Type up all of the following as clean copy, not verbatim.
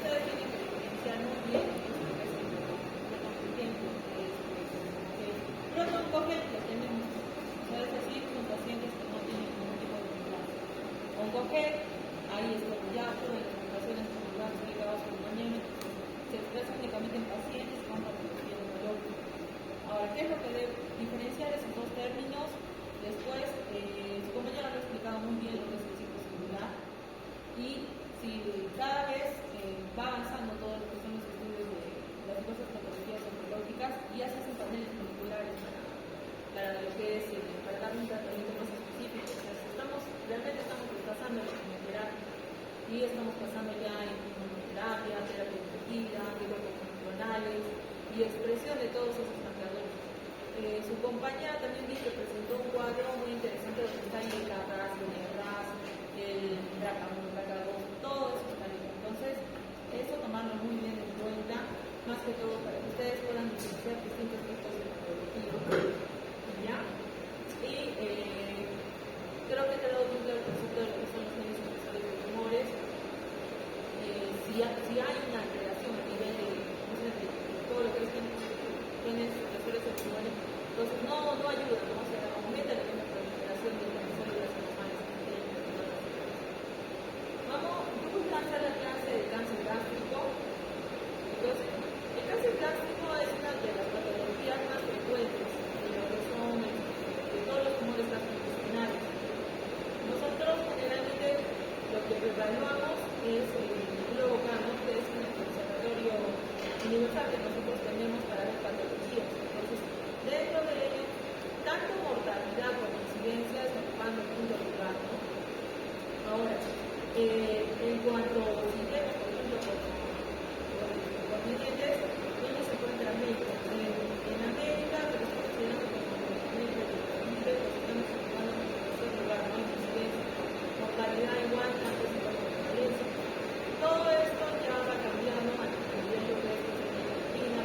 ustedes tienen que diferenciar muy bien esto que es el tiempo, pronto oncogen lo tenemos, o sea, es decir, son pacientes que no tienen ningún tipo de reemplazo. Oncogen, ahí es como ya tuve las operaciones como ya explicaba su compañero, se expresa únicamente en pacientes con patología neurológica. Ahora, ¿qué es lo que debe diferenciar esos dos términos? Después, su compañero lo ha explicado muy bien lo que es el ciclo celular, y si cada vez va avanzando todo lo que son los estudios de las diversas patologías oncológicas, ya se hacen paneles moleculares para lo que es, para dar un tratamiento más específico. O sea, realmente estamos pasando la quimioterapia y estamos pasando ya en inmunoterapia, terapia inductiva, anticonvencionales y expresión de todos esos marcadores. Su compañera también dice que presentó un cuadro muy interesante donde está ahí el CARAS, el ERAS, el BRCA1, todo eso está ahí. Entonces, eso tomarlo muy bien en cuenta, más que todo para que ustedes puedan diferenciar distintos tipos de patología. ¿Ya? Y creo que quedó muy claro el concepto de lo que son los medios especiales de tumores. Si hay una alteración a nivel de todo lo que es genes expresores de tumores, entonces no ayuda, ¿no? O sea, aumenta la proliferación de las células normales. Yo voy a lanzar la clase de cáncer gástrico. Entonces, el cáncer gástrico es una de las patologías más frecuentes de lo que son de todos los tumores gastrointestinales. Nosotros generalmente lo que evaluamos es el globocano, que es un observatorio universal que nosotros tenemos para ver patologías. Entonces, dentro de ello, tanto mortalidad como incidencia está ocupando un punto lugar, ¿no? Ahora, en cuanto a sistemas, por ejemplo, por dientes, ¿dónde se encuentra México? En América, pero se considera como América del Caribe, pues estamos ocupando un tercer lugar, ¿no? En incidencia, mortalidad igual, tanto es igual que diferencia. Todo esto ya va cambiando a nivel de lo que es Argentina,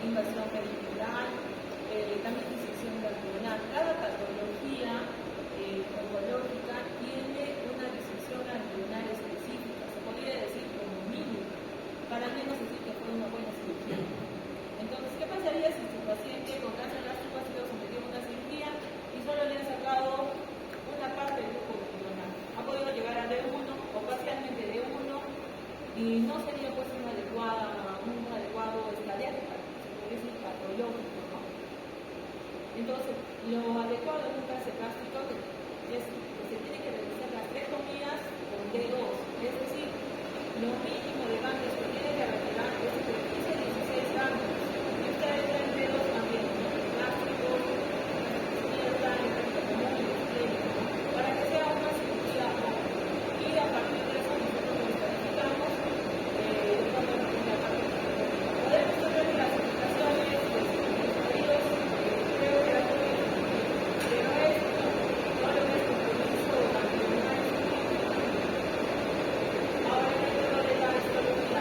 invasión peridural, también disección abdominal. Cada patología oncológica tiene una disección abdominal específica, se podría decir como mínimo, para al menos decir que fue una buena cirugía. Entonces, ¿qué pasaría si su paciente con cáncer gástrico ha sido sometido a una cirugía y solo le han sacado una parte del grupo pulmonar? Ha podido llegar a D1 o parcialmente D1 y no sería pues un adecuado diagnóstico, se podría decir patológico, ¿no? Entonces, lo adecuado en un cáncer gástrico es que se tiene que realizar las 3 comillas con D2, es decir, lo mínimo de ganglios que tiene que retirar es entre 15 y 16 ganglios. Y esta entra en D2 también, gástrico, izquierda, común y esclérico, para que sea una cirugía óptima. Y a partir de eso nosotros lo calificamos podemos tener las indicaciones de estudios preoperatorios, pero esto no lo es compromiso abdominal. Ahora dentro de la histología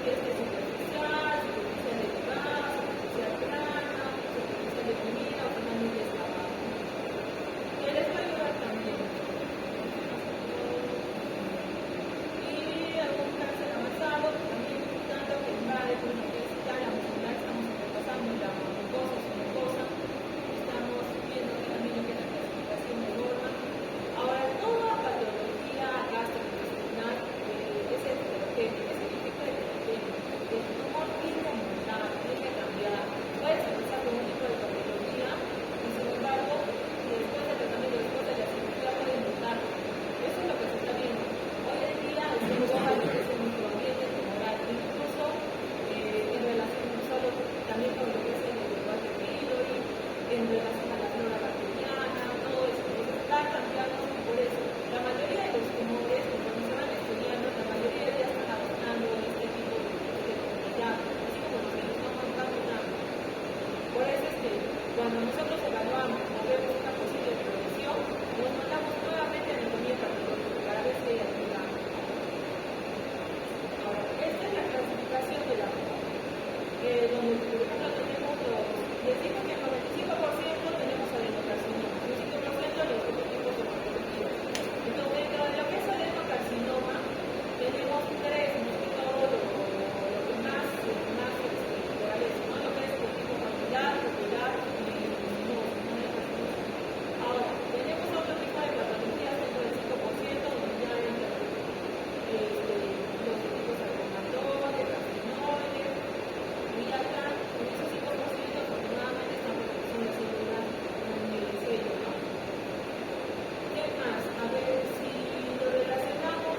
si es que superficial, superficial de gas, superficial plana, superficial de comida o finalmente excavada. Que les va a ayudar también. Y algún cáncer avanzado, también tanto que invade por lo que es ya la emocional, estamos repasando la mucosa, su mucosa, estamos viendo que también lo que es la clasificación de norma. Ahora, toda patología gastrointestinal es heterogénea. ¿Qué significa heterogénea? Que el tumor tiende a mutar, tiende a cambiar. Puedes empezar con un tipo de patología y sin embargo, después del tratamiento, después de la cirugía puede mutar. Eso es lo que se está viendo. Hoy en día el cerebral es el microambiente tumoral, incluso en relación no solo también con lo que es el lenguaje pylori, en relación a la flora bacteriana, todo eso. Está cambiando por eso. La mayoría de los tumores, cuando se van estudiando, la mayoría ya están adoptando este tipo de complejidad, así como los que no están mutando. Por eso es que cuando nosotros evaluamos o vemos una posible progresión, nos mandamos nuevamente a anatomía patológica para ver si hay actividad. Ahora, esta es la clasificación de la donde por ejemplo tenemos decimos que el 95% tenemos adenocarcinoma, el 5% los otros tipos de patología. Entonces, dentro de lo que es adenocarcinoma, tenemos tres, más que todo lo que más prevalece, ¿no? Lo que es el tipo familiar, popular y luminoso, ¿no? Ahora, tenemos otro tipo de patologías dentro del 5%, donde ya entran los tipos arreumatológicos, carcinoides, y acá, en esos 5%, afortunadamente, estamos reduciendo las células mielocelio, ¿no? ¿Qué más? A ver si lo relacionamos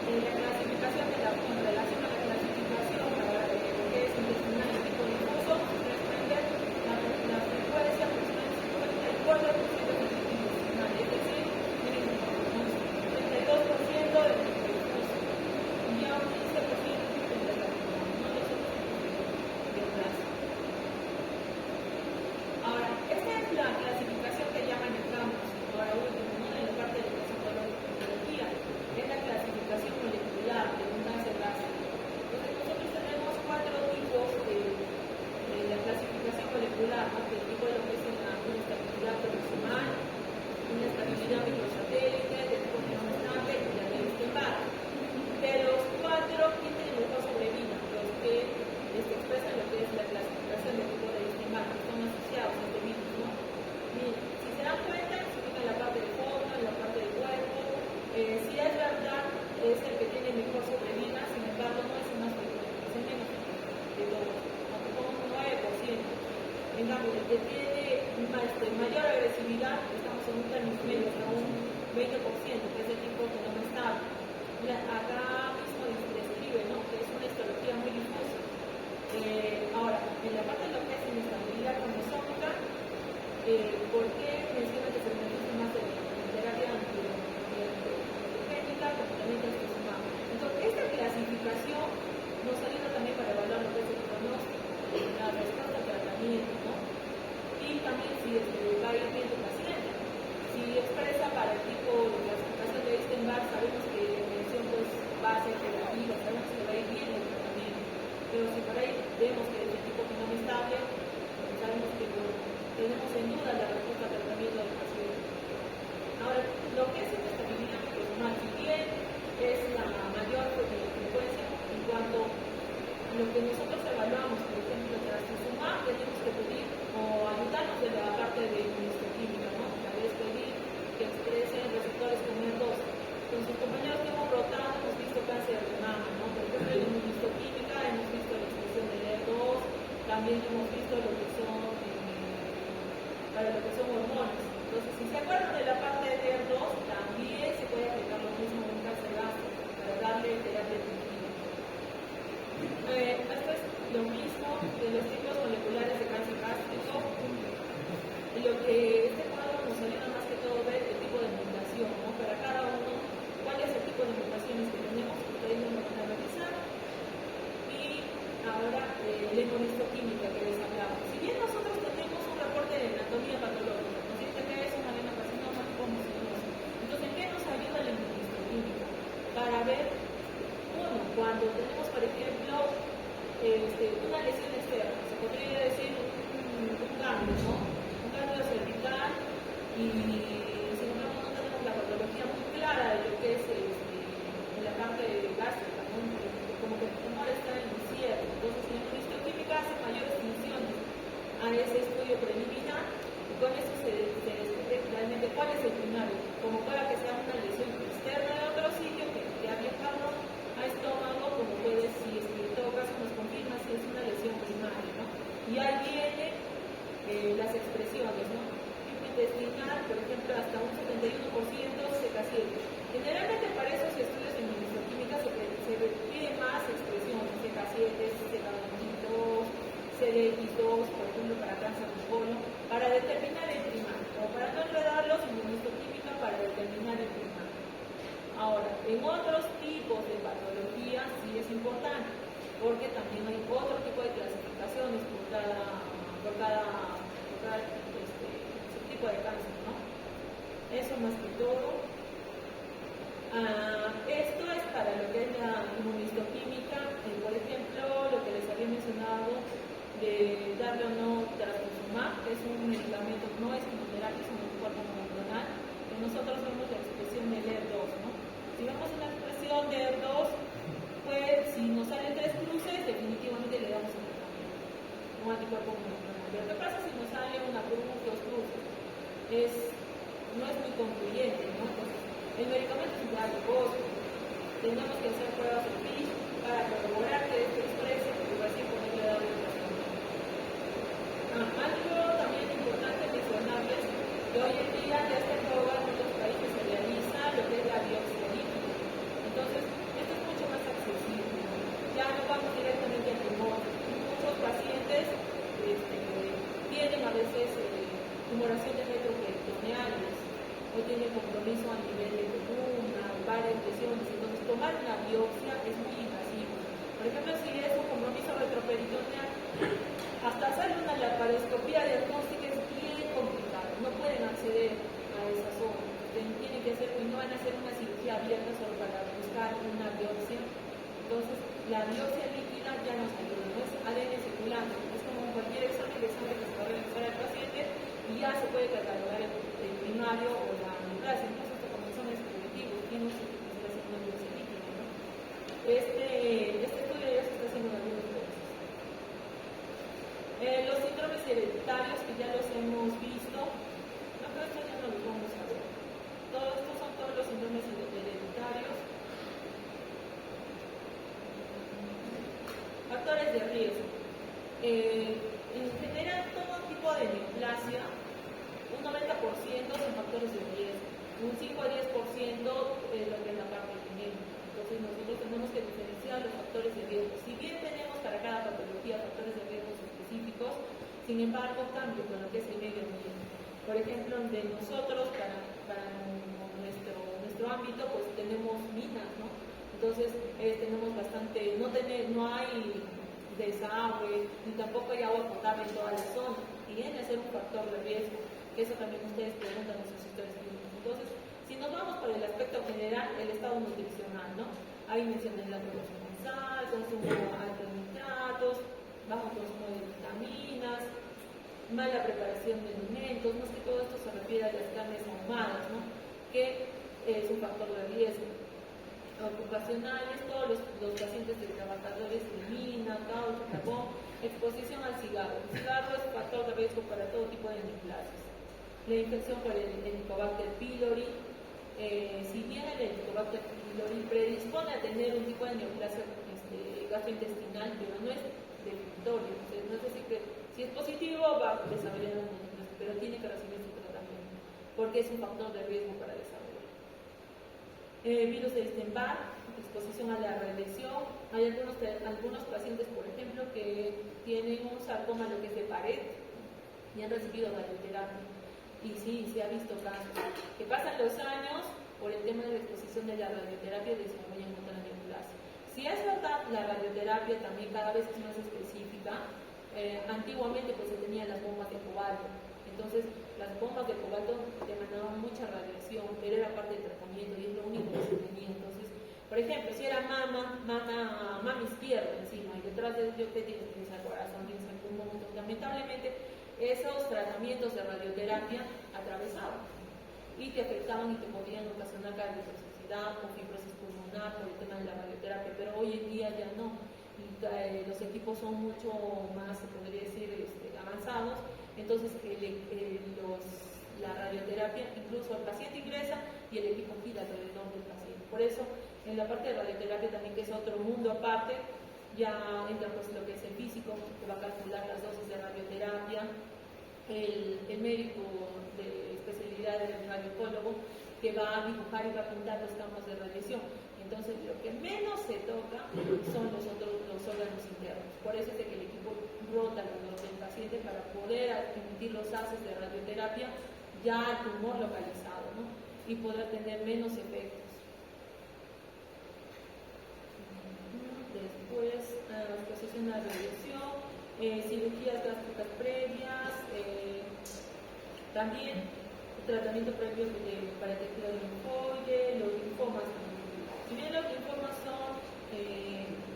en la clasificación con relación a la clasificación para lo que es intestinal y tipo difuso, desprender la frecuencia aproximadamente 54% del tipo intestinal, es decir, tienen un 32% del tipo difuso y ya un 15% del carcinoma, ¿no? Los otros de plaza. Ahora, esta es la clasificación que ya manejamos ahora último, ¿no? En la parte de la citología, es la clasificación molecular de abundancia gástrica. Entonces, nosotros tenemos 4 tipos de la clasificación molecular, ¿no? El tipo de lo que es una estabilidad proximal, una estabilidad microsatélite, de tipo estable y la de Stenbar. De los 4, ¿quién tiene mejor sobrevida? Los que expresan lo que es la clasificación de tipo de Stenbar, que son asociados a este virus, ¿no? Bien, si se dan cuenta, se ubica en la parte de fondo, en la parte del cuerpo. Si es verdad, es el que tiene mejor sobrevida, sin embargo, no es el más frecuente, es el menos de todos, aunque como un 9%. En cambio, el que tiene mayor agresividad, estamos en un término medio, hasta un 20%, que es el tipo que no está. Acá mismo describe, ¿no? Que es una histología muy difusa. Ahora, en la parte de lo que es inestabilidad cromosómica, ¿por qué menciona que se beneficia más de la terapia antigénica como también trastuzumab? Entonces, esta clasificación nos ayuda también para evaluar lo que es el pronóstico, la respuesta al tratamiento, ¿no? Y también si va a ir bien el paciente. Si expresa para el tipo de clasificación de Stenbar, sabemos que la mención pues, va a ser terapia, sabemos que va a ir bien el tratamiento. Pero si por ahí vemos que es de tipo genoma estable, sabemos que tenemos en duda la respuesta al tratamiento del paciente. Ahora, lo que es inestabilidad microsomal, si bien es la mayor frecuencia en cuanto a lo que nosotros evaluamos, por ejemplo, el trastuzumab, tenemos que pedir o ayudarnos de la parte de inmunohistoquímica, ¿no? Tal vez pedir que expresen receptores con HER2. Con sus compañeros que hemos rotado, hemos visto cáncer de mama, ¿no? Por ejemplo, en inmunohistoquímica hemos visto la expresión de HER2, también hemos visto lo que son para lo que son hormonas. Entonces, si se acuerdan de la parte de HER2, también se puede aplicar lo mismo en un cáncer gástrico para darle terapia definitiva. Esto es lo mismo de los tipos moleculares de cáncer gástrico. Lo que este cuadro nos ayuda más que todo ver el tipo de mutación, ¿no? una lesión externa, se podría decir un cambio, ¿no? Un cambio cervical y sin embargo no tenemos la patología muy clara de lo que es en la parte gástrica, ¿no? Como que el tumor está en el cierre. Entonces, la histoquímica hace mayores funciones a ese estudio preliminar y con eso se descubre realmente cuál es el primario, como para que sea una lesión externa de otro sitio que ha viajado a estómago, como puede, si es que en todo caso nos confirma si es una lesión primaria, ¿no? Y ahí vienen las expresiones, ¿no? Intestinal, por ejemplo, hasta un 71% CK7. Generalmente para esos estudios en histoquímica se pide más expresiones, CK7, CK22, CDX2, por ejemplo, para cáncer de colon, para determinar el primario, o para no enredarlos en histoquímica para determinar el primario. Ahora, en otros tipos de patologías sí es importante, porque también hay otro tipo de clasificaciones por cada tipo de cáncer, ¿no? Eso más que todo. Esto es para lo que es la inmunohistoquímica, por ejemplo, lo que les había mencionado de darle o no trastuzumab, que es un medicamento, no es quimioterapia, es un anticuerpo monoclonal, que nosotros vemos la expresión de ER2, ¿no? Si vemos una expresión de ER2, pues si nos salen 3 cruces, definitivamente le damos un tratamiento, un anticuerpo monoclonal. Pero ¿qué pasa si nos sale una cruz, 2 cruces? No es muy concluyente, ¿no? Entonces, el medicamento es un dato costo. Tenemos que hacer pruebas de FISH para corroborar que esto exprese y así poderle dar el tratamiento. Algo también importante mencionarles que hoy en día ya está en en otros países se realiza lo que es la biopsia líquida. Entonces, esto es mucho más accesible. Ya no vamos directamente al tumor. Muchos pacientes tienen a veces tumoraciones retroperitoneales o tienen compromiso a nivel de columna, varias lesiones. Entonces, tomar una biopsia es muy invasivo. Por ejemplo, si es un compromiso retroperitoneal, hasta hacer una laparoscopía diagnóstica es bien complicado. No pueden acceder a esa zona. Tienen que hacer, no van a hacer una cirugía abierta solo para buscar una biopsia. Entonces, la biopsia líquida ya nos ayuda, no es ADN circulante, es como cualquier examen de sangre que se va a realizar al paciente y ya se puede catalogar el primario o la neoplasia, incluso hasta como exámenes preventivos, tiene un sitio que se hace una biopsia líquida, ¿no? Este estudio ya se está haciendo en algunos países. Los síndromes hereditarios que ya los hemos visto, no, pero estos ya no los vamos a ver. Todos estos son todos los síndromes hereditarios. Factores de riesgo. En general, todo tipo de neoplasia, un 90% son factores de riesgo, un 5 a 10% es lo que es la parte genética. Entonces, nosotros tenemos que diferenciar los factores de riesgo. Si bien tenemos para cada patología factores de riesgo específicos, sin embargo, cambio con lo que es el medio ambiente. Por ejemplo, de nosotros, para nuestro ámbito, pues tenemos minas, ¿no? Entonces, tenemos bastante, no hay desagüe, ni tampoco hay agua potable en toda la zona. Tiene que ser un factor de riesgo, que eso también ustedes preguntan en sus historias clínicas. Entonces, si nos vamos por el aspecto general, el estado nutricional, ¿no? Ahí mencioné la población sal, consumo alto de nitratos, bajo consumo de vitaminas, mala preparación de alimentos, más que todo esto se refiere a las carnes ahumadas, ¿no? Que es un factor de riesgo. Ocupacionales, todos los pacientes de trabajadores de mina, caucho, carbón, exposición al cigarro. El cigarro es factor de riesgo para todo tipo de neoplasias. La infección por el Helicobacter pylori, si bien el Helicobacter pylori predispone a tener un tipo de neoplasia gastrointestinal, pero no es definitorio. No es decir que si es positivo va a desarrollar una neoplasia, pero tiene que recibir su tratamiento, porque es un factor de riesgo para desarrollar. Virus de Epstein-Barr, exposición a la radiación. Hay algunos pacientes, por ejemplo, que tienen un sarcoma, lo que es de pared, y han recibido radioterapia. Y sí, se ha visto casos. Que pasan los años, por el tema de la exposición de la radioterapia, desarrollan otra neoplasia. Si es verdad, la radioterapia también cada vez es más específica. Antiguamente pues se tenían las bombas de cobalto. Entonces, las bombas de cobalto emanaban mucha radiación, pero era parte del tratamiento y es lo único que se tenía. Entonces, por ejemplo, si era mama izquierda encima y le detrás de ello que tienes el corazón, tienes el pulmón. Lamentablemente, esos tratamientos de radioterapia atravesaban y te afectaban y te podían ocasionar cardiotoxicidad o fibrosis pulmonar por el tema de la radioterapia, pero hoy en día ya no. Los equipos son mucho más, se podría decir, avanzados, entonces la radioterapia, incluso el paciente ingresa y el equipo gira alrededor del paciente. Por eso, en la parte de radioterapia también, que es otro mundo aparte, ya entra pues lo que es el físico, que va a calcular las dosis de radioterapia, el médico de especialidad del radiocólogo, que va a dibujar y va a pintar los campos de radiación. Entonces, lo que menos se toca son los órganos internos. Por eso es que el equipo rota alrededor del paciente para poder emitir los haces de radioterapia ya al tumor localizado, ¿no? Y poder tener menos efectos. Después, exposición a radiación, cirugías gástricas previas, también tratamiento previo para el tejido linfoide, los linfomas también. Si bien los linfomas son,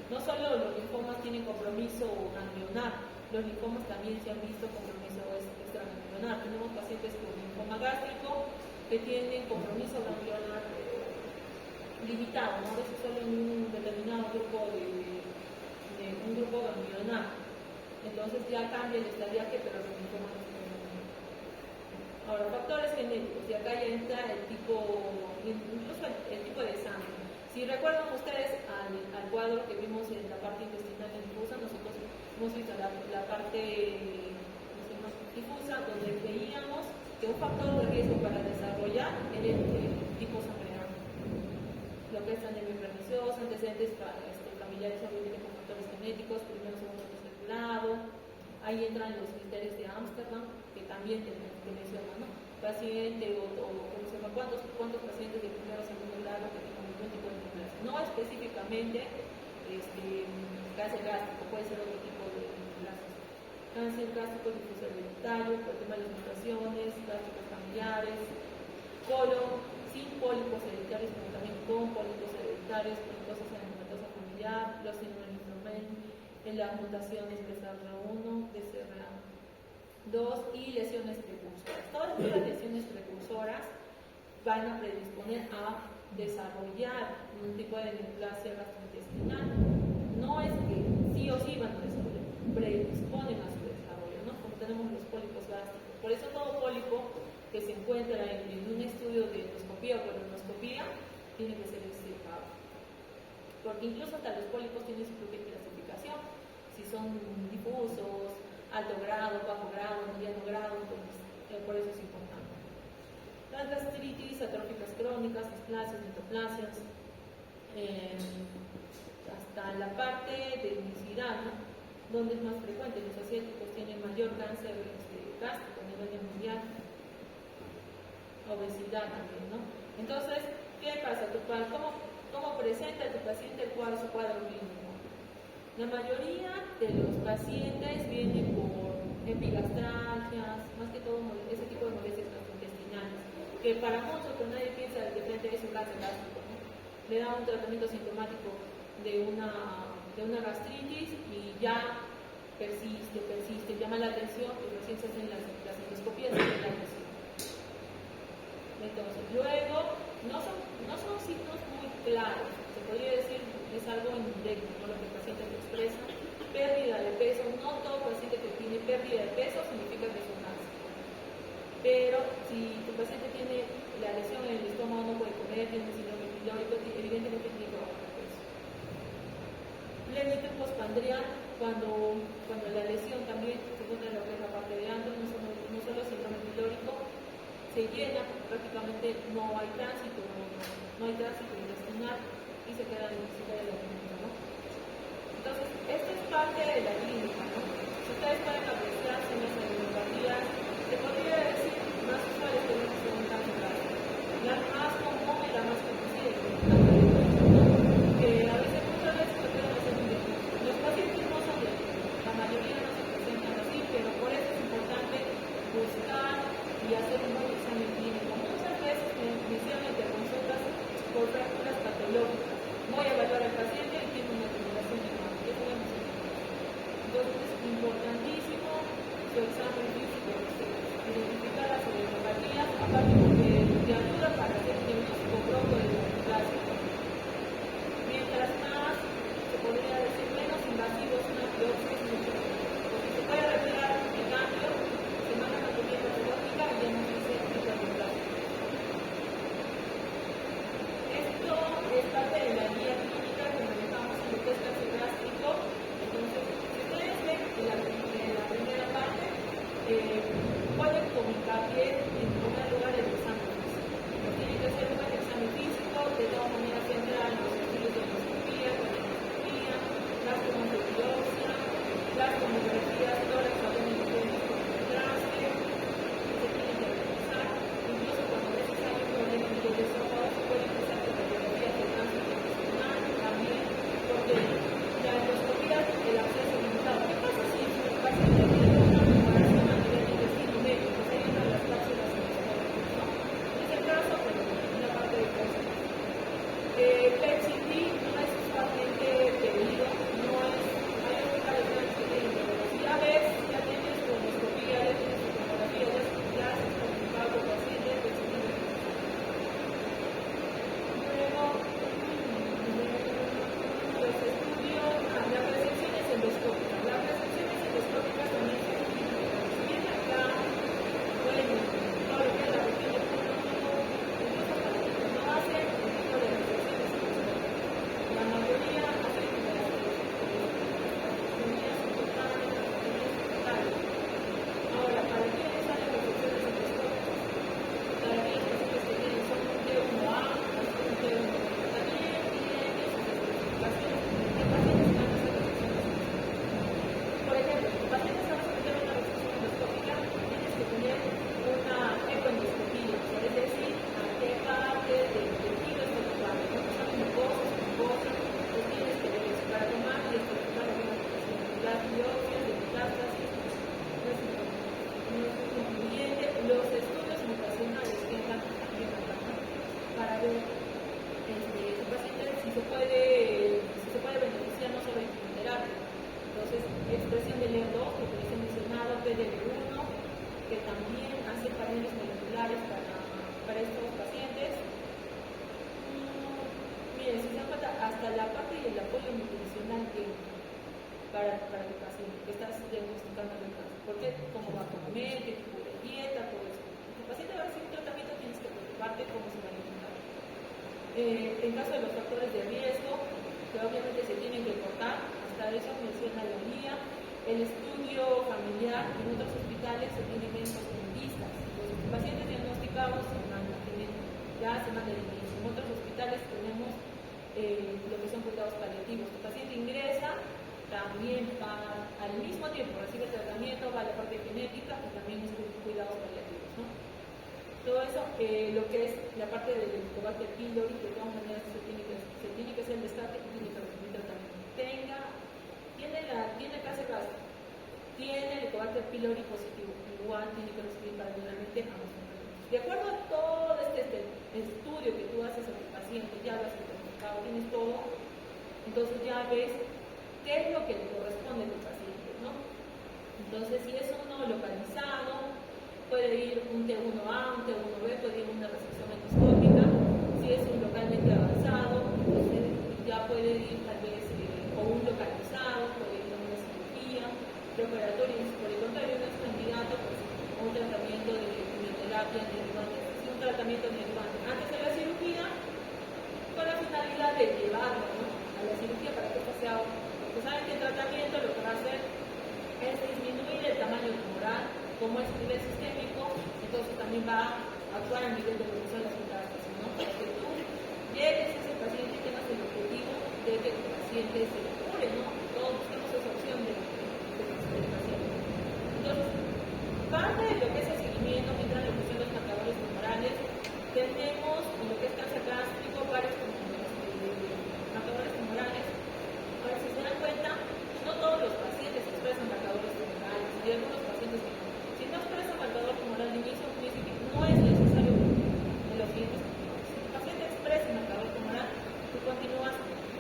no solo los linfomas tienen compromiso ganglionar, los linfomas también se han visto compromiso extraganglionar. Tenemos pacientes con linfoma gástrico que tienen compromiso ganglionar limitado, ¿no? A veces solo en un determinado grupo un grupo ganglionar. Entonces ya cambia el estadiaje, pero los linfomas no se compromiso. Ahora, factores genéticos, y acá ya entra el tipo, incluso el tipo de sangre. Si recuerdan ustedes al cuadro que vimos en la parte intestinal difusa, nosotros hemos visto la parte difusa, donde veíamos que un factor de riesgo para desarrollar era el tipo sanguíneo. Lo que es anemia perniciosa, antecedentes familiares obviamente con factores genéticos, primero, segundo, tercer grado. Ahí entran los criterios de Ámsterdam, que también te mencionan, ¿no? Paciente cuántos pacientes de primero o segundo grado que tengan algún tipo de neoplasia. No específicamente cáncer gástrico, puede ser otro tipo de neoplasias. Cáncer gástrico difuso hereditario, por el tema de las mutaciones, gástricos familiares, colon sin pólipos hereditarios, pero también con pólipos hereditarios, poliposis anematosa familiar, los linfomen, en las mutaciones BCR1, BCR2 y lesiones precursoras. Todas estas lesiones precursoras van a predisponer a desarrollar un tipo de neoplasia gastrointestinal. No es que sí o sí van a desarrollar, predisponen a su desarrollo, ¿no? Como tenemos los pólipos gástricos. Por eso todo pólipo que se encuentra en un estudio de endoscopía o colonoscopía tiene que ser extirpado. Porque incluso hasta los pólipos tienen su propia clasificación. Si son difusos, alto grado, bajo grado, mediano grado, entonces por eso es importante. Las gastritis atróficas crónicas, displasias, metoplasias, hasta la parte de etnicidad, ¿no? Donde es más frecuente, los asiáticos tienen mayor cáncer gástrico a nivel mundial, obesidad también, ¿no? Entonces, ¿qué pasa? ¿Cómo presenta tu paciente su cuadro clínico? La mayoría de los pacientes vienen por epigastralgias, más que todo ese tipo de molestias gastrointestinales, que para muchos, pero nadie piensa de frente a ese cáncer gástrico, ¿no? Le da un tratamiento sintomático de una gastritis y ya persiste, llama la atención y recién se hacen las endoscopías de la lesión. Entonces, luego, no son signos muy claros, se podría decir, es algo indirecto, ¿no? Lo que el paciente te expresa. Pérdida de peso, no todo paciente que tiene pérdida de peso significa que es un cáncer. Pero si tu paciente tiene la lesión en el estómago, no puede comer, tiene síndrome pilórico, evidentemente tiene que bajar de peso. Plenitud postpandrial, cuando la lesión también, según lo que es la parte de antes, no solo síndrome pilórico, se llena, prácticamente no hay tránsito intestinal y se queda el alimento, ¿no? Entonces, esto es parte de la clínica, ¿no? Si ustedes pueden apreciarse en las alimentologías, se podría decir más usuales que las que son cáncer gástrico. La más común y la más conocida es el cáncer gástrico, ¿no? Que a veces muchas veces se pueden hacer un diagnóstico. Los pacientes no son diagnósticos, la mayoría no se presentan así, pero por eso es importante buscar y hacer un buen examen clínico. Muchas veces me hicieron interconsultas por fracturas patológicas. Voy a evaluar al paciente y tiene una acumulación de mano. ¿Qué podemos hacer? su examen físico, identificar las etiologías, aparte porque te ayuda para hacer un diagnóstico propio del neoplásico. Mientras más, se podría decir, menos invasivo es una biopsia, es mucho mejor. Porque se puede retirar el cambio, se manda anatomía patológica y ya no se dice neoplásico. Esto es parte de la guía clínica que manejamos en lo que es cáncer gástrico. Entonces, si ustedes ven en la primera parte, pueden comunicar bien en primer lugar el examen físico. Tiene que ser un buen examen físico, de todas maneras entran los estudios de endoscopía, colonoscopía, las tomografías, las tomografías, tórax, abdomen y pecho con contraste, que se tienen que realizar. Incluso cuando es necesario un problema a nivel de esófago, se puede empezar con radiografías de cáncer intestinal también, porque la endoscopía, el acceso es limitado. ¿Qué pasa si el paciente tiene una preparación a nivel de intestino medio, que se entran las cápsulas endoscópicas, ¿no? Es el caso, pero en la parte de cáncer. PET-CT no es usualmente pedido, no es, hay hospitales grandes que tienen, pero si ya ves, ya tienes colonoscopía, ya tienes tomografía, ya has comunicado con pacientes, PET-CT. Luego, los estudios, las resecciones endoscópicas. Las resecciones endoscópicas también se tienen. Si bien acá pueden todo lo que es la región de punto, incluso para los que no hacen el tipo de resecciones endoscópicas. La mayoría hacen las resecciones totales, las resecciones totales. Ahora, ¿para quiénes hacen resecciones endoscópicas? Para aquellos pacientes que tienen son un T1A, un T1. También tienen sus especificaciones. ¿Qué pacientes van a hacer resecciones endoscópicas? Por ejemplo, si pacientes van a someter una resección endoscópica, tienes que tener una ecoendoscopía, es decir, a qué parte del tejido está ocupado, ¿no? Son mucosas, mucosas, pues tienes que ver eso para tomar y especificar alguna situación. Las biopsias de metástasis no es incluyente. Los estudios mutacionales que entran también acá, ¿no? Para ver el paciente si se puede beneficiar no solo en quimioterapia. Entonces, expresión del LER2, que les he mencionado, PDL1, que también hace paneles moleculares para estos pacientes. Miren, si se dan cuenta, hasta la parte del apoyo nutricional que para el paciente que estás diagnosticando el cáncer. Porque cómo va a comer, qué tipo de dieta, todo eso. Si el paciente va a recibir tratamiento, tienes que preocuparte cómo se va a alimentar. En caso de los factores de riesgo, que obviamente se tienen que cortar, hasta eso menciona la guía. El estudio familiar en otros hospitales se tiene médicos dentistas. Los pacientes diagnosticados se mandan de inicio. En otros hospitales tenemos lo que son cuidados paliativos. El paciente ingresa, también va al mismo tiempo, recibe tratamiento, va a la parte genética y también es cuidados paliativos, ¿no? Todo eso, lo que es la parte del Helicobacter pylori, de todas maneras se tiene que hacer el destaque y tiene que recibir tratamiento. Tiene cáncer gástrico, tiene el Helicobacter pylori positivo, igual tiene que recibir paralelamente ambos tratamientos. De acuerdo a todo este estudio que tú haces a tu paciente, ya lo has identificado, tienes todo, entonces ya ves qué es lo que le corresponde a tu paciente, ¿no? Entonces, si es uno localizado, puede ir un T1A, un T1B, puede ir una resección endoscópica. Si es un localmente avanzado, entonces ya puede ir tal vez o un localizado, puede ir a una cirugía preoperatoria. Por el contrario, no es candidato pues, a un tratamiento de quimioterapia neoadjuvante, es un tratamiento neoadjuvante antes de la cirugía, con la finalidad de llevarlo, ¿no?, a la cirugía para que esto sea, porque saben que el tratamiento lo que va a hacer es disminuir el tamaño tumoral, como es a nivel sistémico, entonces también va a actuar a nivel de lo que son las metástasis, ¿no? Para que tú llegues a ese paciente y tengas el objetivo de que tu paciente se cure, ¿no? Todos buscamos esa opción del paciente. Entonces, parte de lo que es el seguimiento, mientras lo que son los marcadores tumorales, tenemos en lo que es cáncer gástrico varios marcadores tumorales. Ahora, si se dan cuenta, no todos los pacientes expresan marcadores tumorales, y algunos pacientes que no. Si no expresa marcador tumoral de inicio, no es necesario en los siguientes controles. Si el paciente expresa marcador tumoral, tú continúas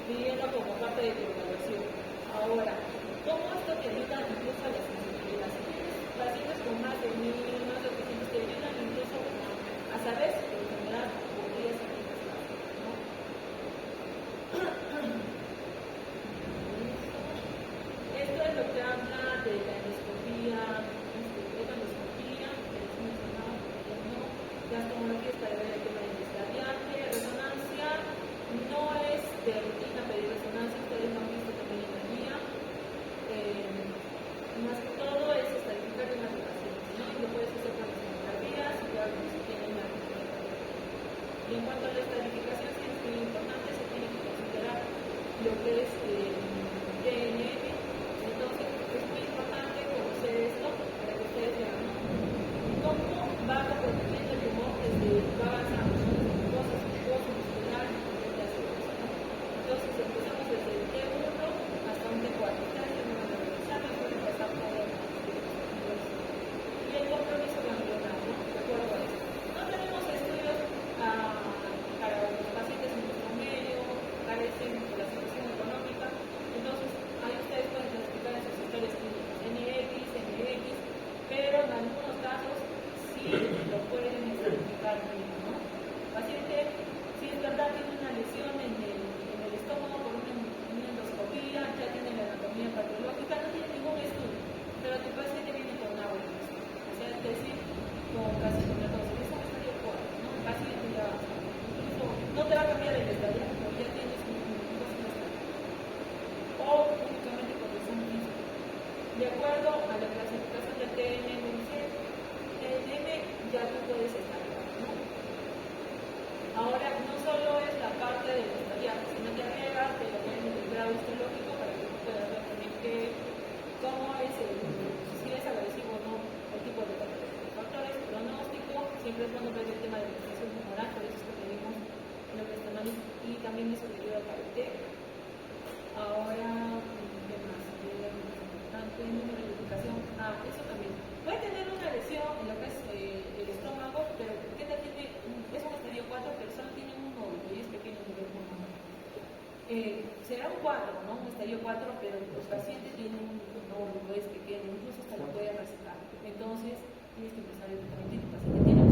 viviendo como parte de tu evaluación. Ahora, ¿cómo esto te ayuda incluso a la sensibilidad? Si tienes pacientes con más de 1.000, más de 800 que ayudan incluso a saber si la enfermedad podría ser metastásica, ¿no? Esto es lo que habla de la endoscopía, endoscopía, que les mencionaba, pero no, las tomografías para ver el tema del estadiaje, resonancia, no es de rutina pedir resonancia, ustedes lo han visto también en la guía. Más que todo es estadificar una relación, ¿no? Y lo puedes hacer con las tomografías y claro, si tienen una resonancia. Y en cuanto a la estadificación, sí es muy importante, se tiene que considerar lo que es DNM. Entonces, es muy importante conocer esto para que ustedes vean, ¿no? Cómo va comprometiendo el tumor desde va avanzando, ¿no? Cosas muscular, entonces empezamos desde el T1 hasta un T4. Ustedes tienen una revisar, no pueden pasar por y el compromiso ganglionar, ¿no? De acuerdo a eso. No tenemos estudios para los pacientes en nuestro medio, carecen de la situación económica, entonces ahí ustedes pueden clasificar esas historias clínicas, NX, MX, pero en algunos casos sí lo pueden identificar bien, ¿no? Paciente, si es verdad, tiene una lesión en el estómago por una endoscopía, ya tiene la anatomía patológica, no tiene ningún estudio, pero tu paciente viene con agua en el estómago, o sea, es decir, con calcitomatosis, eso es estadio 4, ¿no? El paciente ya, incluso, no te va a cambiar el estadio, pero ya tienes un o únicamente con lesión física. De acuerdo a la clasificación del TNM, ya tú puedes estar, ¿no? Ahora, no solo es la parte del estadiaje, sino que agrega de lo que es el grado histológico para que tú puedas ver también cómo es si es agresivo o no el tipo de factores, pronóstico, siempre es bueno ver el tema de la infección tumoral, por eso es que pedimos lo que está mal y también eso le ayuda a carácter. Ahora, ¿qué más? Importante, número de identificación. Eso también. Puede tener una lesión en lo que es el estómago, pero ¿qué tal tiene? Es un estadio 4, pero solo tiene un nódulo y es pequeño nivel pulmonar. Será un 4, ¿no? Un estadio 4, pero los pacientes tienen un nódulo, es pequeño, incluso hasta lo puede recetar. Entonces, tienes que empezar directamente. El paciente tiene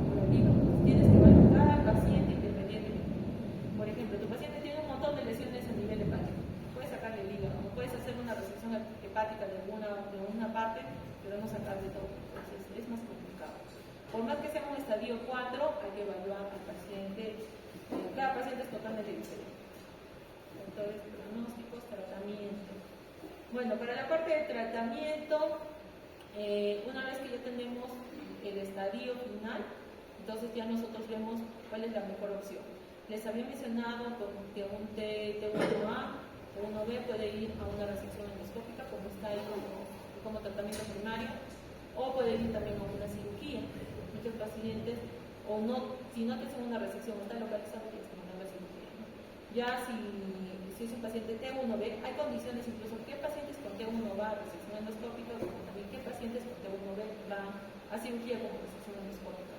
curativa. Tienes que evaluar al paciente independientemente. Por ejemplo, tu paciente tiene un montón de lesiones a nivel hepático. Puedes sacarle el hígado, no puedes hacer una resección hepática de una parte, pero no sacarle todo. Entonces, es más complicado. Por más que sea un estadio 4, hay que evaluar al paciente. Cada paciente es totalmente diferente. Entonces, pronósticos, tratamiento. Bueno, para la parte de tratamiento, una vez que ya tenemos el estadio final, entonces ya nosotros vemos cuál es la mejor opción. Les había mencionado que un T1A o T1B puede ir a una resección endoscópica, como está ahí como tratamiento primario, o puede ir también a una cirugía. Muchos pacientes, o no, si no te hacen una resección, está localizado, tienes que mandar la cirugía, ¿no? Ya si es un paciente T1B, hay condiciones incluso qué pacientes con T1 va a resección endoscópica, como también qué pacientes con T1B van a cirugía como resección endoscópica.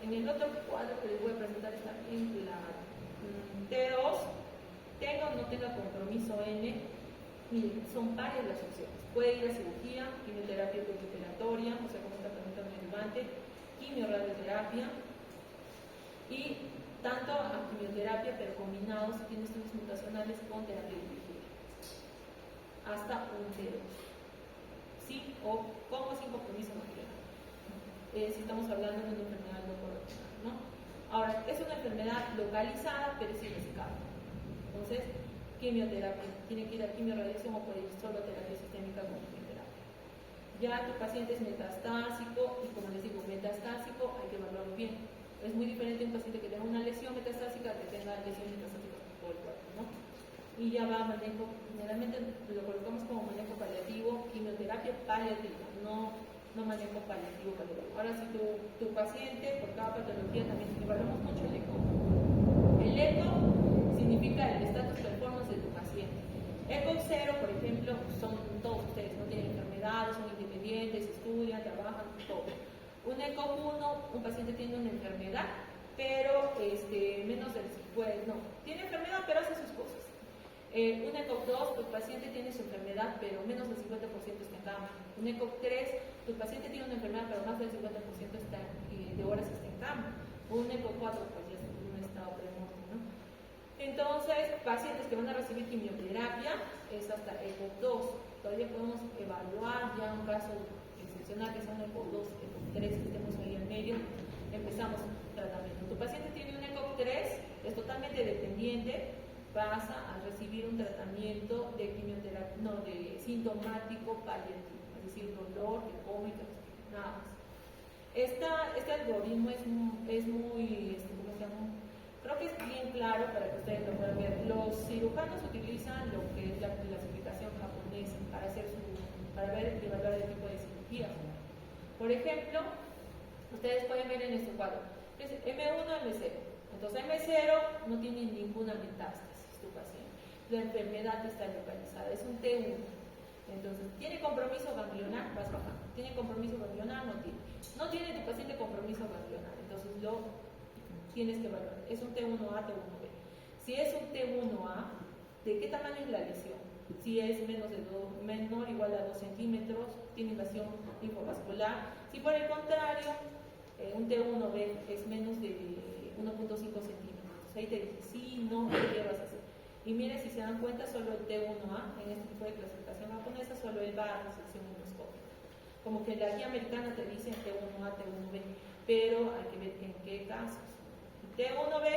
En el otro cuadro que les voy a presentar está en la T2, tenga o no tenga compromiso N, miren, son varias las opciones. Puede ir a cirugía, quimioterapia protoperatoria, o sea, como tratamiento adjuvante, quimioradioterapia y tanto a quimioterapia, pero combinados, si tiene estudios mutacionales con terapia dirigida. Hasta un T2. Sí, o como sin compromiso material. Si estamos hablando de una enfermedad no colorectal, ¿no? Ahora, es una enfermedad localizada, pero es irresecable. Entonces, quimioterapia, tiene que ir a quimioradiación o puede ir solo a terapia sistémica con quimioterapia. Ya tu paciente es metastásico, y como les digo, metastásico hay que evaluarlo bien. Es muy diferente un paciente que tenga una lesión metastásica que tenga lesiones metastáticas por el cuerpo, ¿no? Y ya va a manejo, generalmente lo colocamos como manejo paliativo, quimioterapia paliativa, no manejo paliativo. Ahora, si tu paciente, por cada patología también evaluamos mucho el ECO. El ECO significa el estatus performance de tu paciente. ECO 0, por ejemplo, son todos ustedes, no tienen enfermedades, son independientes, estudian, trabajan, todo. Un ECO 1, un paciente tiene una enfermedad, pero menos del 50, no, tiene enfermedad, pero hace sus cosas. Un ECOG 2, tu paciente tiene su enfermedad, pero menos del 50% está en cama. Un ECOG 3, tu paciente tiene una enfermedad, pero más del 50% está, de horas está en cama. Un ECOG 4, pues ya es un estado premortem, ¿no? Entonces, pacientes que van a recibir quimioterapia es hasta ECOG 2. Todavía podemos evaluar ya un caso excepcional que sea un ECOG 2, ECOG 3, que estemos ahí en medio. Empezamos tratamiento. Tu paciente tiene un ECOG 3, es totalmente dependiente, pasa a recibir un tratamiento de quimioterapia, no, de sintomático paliativo, es decir, dolor, que come, nada más. Este algoritmo es muy ¿cómo se llama? Creo que es bien claro para que ustedes lo puedan ver. Los cirujanos utilizan lo que es la clasificación japonesa para evaluar el tipo de cirugías. Por ejemplo, ustedes pueden ver en este cuadro, es M1, M0. Entonces M0 no tiene ninguna metástasis tu paciente. La enfermedad está localizada, es un T1. Entonces, ¿tiene compromiso ganglionar? Vas bajando. ¿Tiene compromiso ganglionar? No tiene. No tiene tu paciente compromiso ganglionar, entonces lo tienes que evaluar. Es un T1A, T1B. Si es un T1A, ¿de qué tamaño es la lesión? Si es menor o igual a 2 centímetros, tiene invasión linfovascular. Si por el contrario, un T1B es menos de 1.5 centímetros. Ahí te dice, sí, no, ¿qué vas a hacer? Y miren, si se dan cuenta, solo el T1A, en este tipo de clasificación japonesa, solo él va a resección endoscópica. Como que la guía americana te dice T1A, T1B, pero hay que ver en qué casos. T1B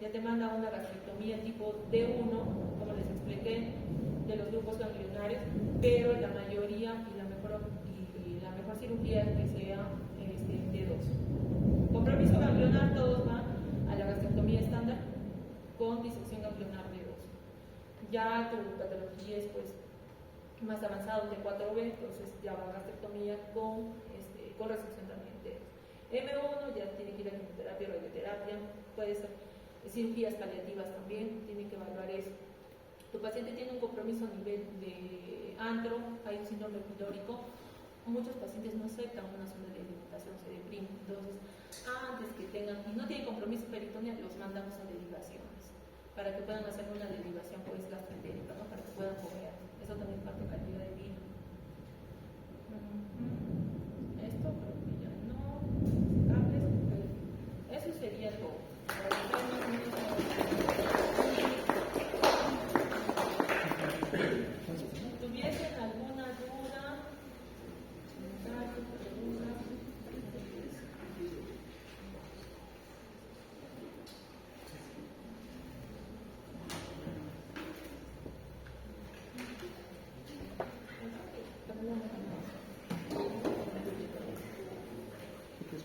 ya te manda una gastrectomía tipo D1, como les expliqué, de los grupos ganglionarios, pero la mayoría y la mejor cirugía es que sea D2. Compromiso ganglionar, todos van a la gastrectomía estándar con disección ganglionar D2. Ya tu patología es pues más avanzado de 4B, entonces ya va a gastrectomía con resección también D2. M1 ya tiene que ir a quimioterapia, radioterapia, puede ser cirugías paliativas también, tiene que evaluar eso. Tu paciente tiene un compromiso a nivel de antro, hay un síndrome pylórico. Muchos pacientes no aceptan una zona de alimentación, se deprimen. Entonces, antes que tengan, y no tienen compromiso peritoneal, los mandamos a derivaciones, para que puedan hacer una derivación pues gastroentérica, ¿no? Para que puedan comer. Eso también es parte de calidad de vida.